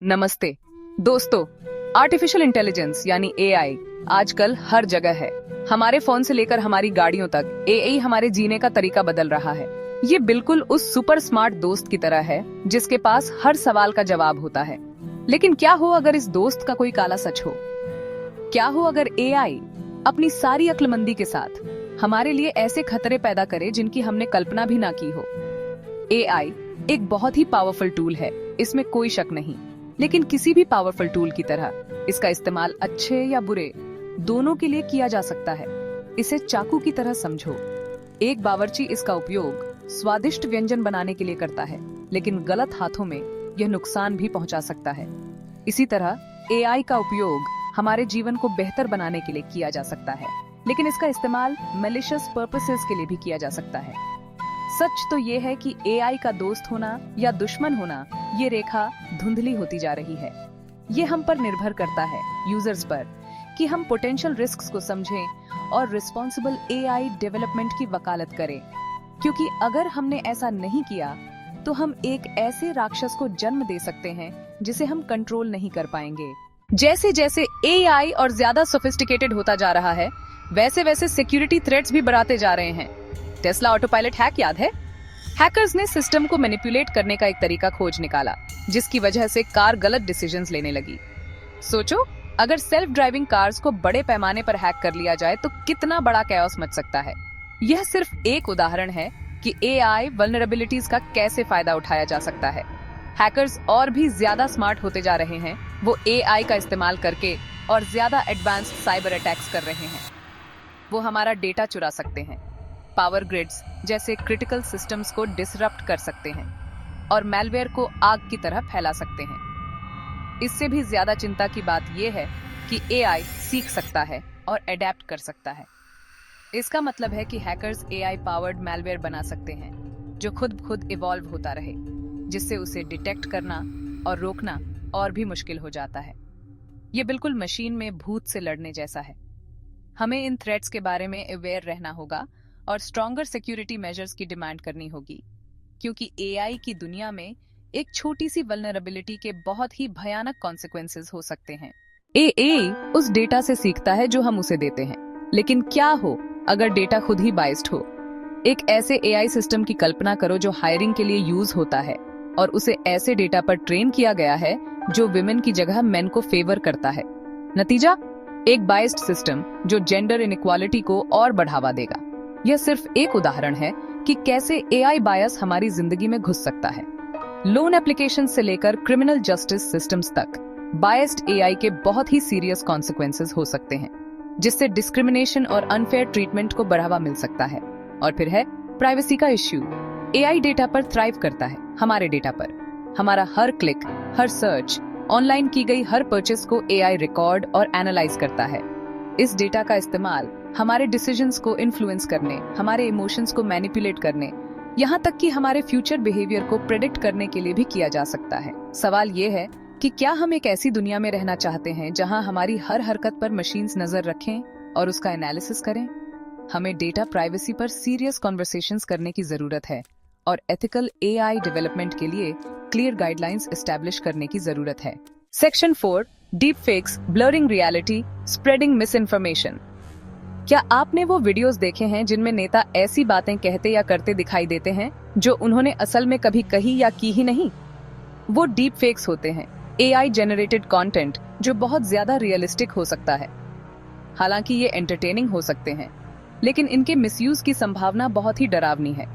नमस्ते दोस्तों। Artificial intelligence यानी एआई आजकल हर जगह है। हमारे फोन से लेकर हमारी गाड़ियों तक एआई हमारे जीने का तरीका बदल रहा है। ये बिल्कुल उस सुपर स्मार्ट दोस्त की तरह है जिसके पास हर सवाल का जवाब होता है। लेकिन क्या हो अगर इस दोस्त का कोई काला सच हो? क्या हो अगर एआई अपनी सारी अक्लमंदी के साथ हमारे लिए ऐसे खतरे पैदा करे जिनकी हमने कल्पना भी ना की हो? एआई एक बहुत ही पावरफुल टूल है, इसमें कोई शक नहीं। लेकिन किसी भी पावरफुल टूल की तरह इसका इस्तेमाल अच्छे या बुरे दोनों के लिए किया जा सकता है। इसे चाकू की तरह समझो। एक बावर्ची इसका उपयोग स्वादिष्ट व्यंजन बनाने के लिए करता है, लेकिन गलत हाथों में यह नुकसान भी पहुंचा सकता है। इसी तरह एआई का उपयोग हमारे जीवन को बेहतर बनाने के लिए किया जा सकता है, लेकिन इसका इस्तेमाल मैलिशियस पर्पसेस के लिए भी किया जा सकता है। सच तो ये है कि एआई का दोस्त होना या दुश्मन होना, ये रेखा धुंधली होती जा रही है। ये हम पर निर्भर करता है, यूजर्स पर, कि हम पोटेंशियल रिस्क्स को समझें और रिस्पॉन्सिबल एआई डेवलपमेंट की वकालत करें। क्योंकि अगर हमने ऐसा नहीं किया तो हम एक ऐसे राक्षस को जन्म दे सकते हैं जिसे हम कंट्रोल नहीं कर पाएंगे। जैसे जैसे एआई और ज्यादा सोफिस्टिकेटेड होता जा रहा है, वैसे वैसे सिक्योरिटी थ्रेट्स भी बढ़ाते जा रहे हैं। टेस्ला ऑटो पायलट हैक याद है? हैकर्स ने सिस्टम को मैनिपुलेट करने का एक तरीका खोज निकाला, जिसकी वजह से कार गलत डिसीजंस लेने लगी। सोचो, अगर सेल्फ ड्राइविंग कार्स को बड़े पैमाने पर हैक कर लिया जाए तो कितना बड़ा कैओस मच सकता है। यह सिर्फ एक उदाहरण है कि एआई वल्नरेबिलिटीज का कैसे फायदा उठाया जा सकता है। हैकर्स और भी ज्यादा स्मार्ट होते जा रहे हैं। वो एआई का इस्तेमाल करके और ज्यादा एडवांस्ड साइबर अटैक्स कर रहे हैं। वो हमारा डेटा चुरा सकते हैं, पावर ग्रिड्स जैसे क्रिटिकल सिस्टम्स को डिसरप्ट कर सकते हैं और मैलवेयर को आग की तरह फैला सकते हैं। इससे भी ज्यादा चिंता की बात यह है कि एआई सीख सकता है और अडेप्ट कर सकता है। इसका मतलब है कि हैकर्स एआई पावर्ड मैलवेयर बना सकते हैं जो खुद इवॉल्व होता रहे, जिससे उसे डिटेक्ट करना और रोकना और भी मुश्किल हो जाता है। ये बिल्कुल मशीन में भूत से लड़ने जैसा है। हमें इन थ्रेट्स के बारे में अवेयर रहना होगा और स्ट्रॉन्गर सिक्योरिटी मेजर्स की डिमांड करनी होगी, क्योंकि एआई की दुनिया में एक छोटी सी वल्नरेबिलिटी के बहुत ही भयानक कॉन्सिक्वेंसेस हो सकते हैं। एआई उस डेटा से सीखता है जो हम उसे देते हैं, लेकिन क्या हो अगर डेटा खुद ही बायस्ड हो? एक ऐसे एआई सिस्टम की कल्पना करो जो हायरिंग के लिए यूज होता है और उसे ऐसे डेटा पर ट्रेन किया गया है जो विमेन की जगह मेन को फेवर करता है। नतीजा, एक बायस्ड सिस्टम जो जेंडर इनइक्वालिटी को और बढ़ावा देगा। यह सिर्फ एक उदाहरण है कि कैसे एआई बायस हमारी जिंदगी में घुस सकता है। लोन एप्लीकेशन से लेकर क्रिमिनल जस्टिस सिस्टम्स तक बायस्ड एआई के बहुत ही सीरियस कॉन्सिक्वेंसेस हो सकते हैं, जिससे डिस्क्रिमिनेशन और अनफेयर ट्रीटमेंट को बढ़ावा मिल सकता है। और फिर है प्राइवेसी का इश्यू। एआई डेटा पर थ्राइव करता है, हमारे डेटा पर। हमारा हर क्लिक, हर सर्च, ऑनलाइन की गई हर परचेस को एआई रिकॉर्ड और एनालाइज करता है। इस डेटा का इस्तेमाल हमारे डिसीजंस को इन्फ्लुएंस करने, हमारे इमोशंस को मैनिपुलेट करने, यहाँ तक कि हमारे फ्यूचर बिहेवियर को प्रेडिक्ट करने के लिए भी किया जा सकता है। सवाल ये है कि क्या हम एक ऐसी दुनिया में रहना चाहते हैं जहाँ हमारी हर हरकत पर मशीन्स नजर रखें और उसका एनालिसिस करें? हमें डेटा प्राइवेसी पर सीरियस कॉन्वर्सेशंस करने की जरूरत है और एथिकल एआई डेवलपमेंट के लिए क्लियर गाइडलाइंस एस्टैब्लिश करने की जरूरत है। Section 4, deep fakes, blurring reality, spreading miss information. क्या आपने वो वीडियोस देखे हैं जिनमें नेता ऐसी बातें कहते या करते दिखाई देते हैं जो उन्होंने असल में कभी कही या की ही नहीं? वो डीप फेक्स होते हैं, एआई जनरेटेड कंटेंट जो बहुत ज्यादा रियलिस्टिक हो सकता है। हालांकि ये एंटरटेनिंग हो सकते हैं, लेकिन इनके मिसयूज की संभावना बहुत ही डरावनी है।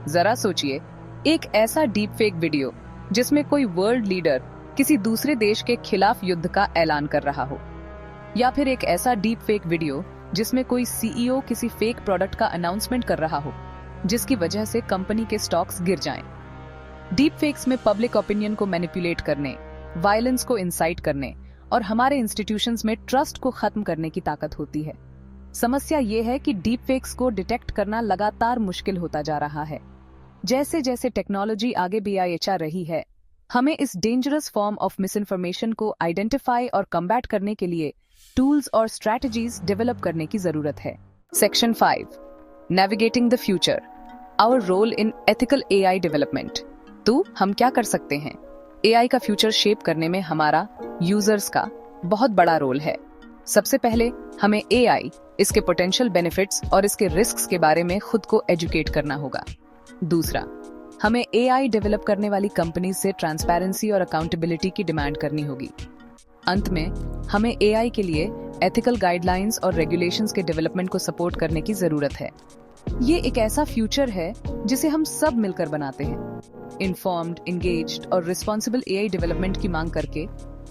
जरा सोचिए, एक ऐसा डीप फेक वीडियो जिसमें कोई वर्ल्ड लीडर किसी दूसरे देश के खिलाफ युद्ध का ऐलान कर रहा हो, या फिर एक ऐसा डीप फेक वीडियो जिसमें कोई सीईओ किसी फेक प्रोडक्ट का अनाउंसमेंट कर रहा हो जिसकी वजह से कंपनी के स्टॉक्स गिर जाएं। डीप फेक्स में पब्लिक ओपिनियन को मैनिपुलेट करने, वायलेंस को इंसाइट करने और हमारे इंस्टीट्यूशंस में ट्रस्ट को खत्म करने की ताकत होती है। समस्या ये है कि डीप फेक्स को डिटेक्ट करना लगातार मुश्किल होता जा रहा है। जैसे जैसे टेक्नोलॉजी आगे बढ़ रही है, हमें इस dangerous form of miss information को आइडेंटिफाई और कम्बैट करने के लिए टूल्स और स्ट्रैटेजीज डेवलप करने की जरूरत है। Section 5, navigating the future, our role in ethical AI development. तो हम क्या कर सकते हैं? एआई का फ्यूचर शेप करने में हमारा यूजर्स का बहुत बड़ा रोल है। सबसे पहले हमें एआई, इसके पोटेंशियल बेनिफिट्स और इसके रिस्क्स के बारे में खुद को एजुकेट करना होगा। दूसरा, हमें एआई डेवलप करने वाली कंपनी से ट्रांसपेरेंसी और अकाउंटेबिलिटी की डिमांड करनी होगी। अंत में हमें एआई के लिए एथिकल गाइडलाइंस और रेगुलेशंस के डेवलपमेंट को सपोर्ट करने की जरूरत है। ये एक ऐसा फ्यूचर है जिसे हम सब मिलकर बनाते हैं। इन्फॉर्म्ड, एंगेज्ड और रिस्पॉन्सिबल एआई डेवलपमेंट की मांग करके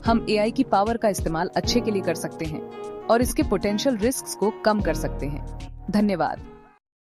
हम एआई की पावर का इस्तेमाल अच्छे के लिए कर सकते हैं और इसके पोटेंशियल रिस्क्स को कम कर सकते हैं। धन्यवाद।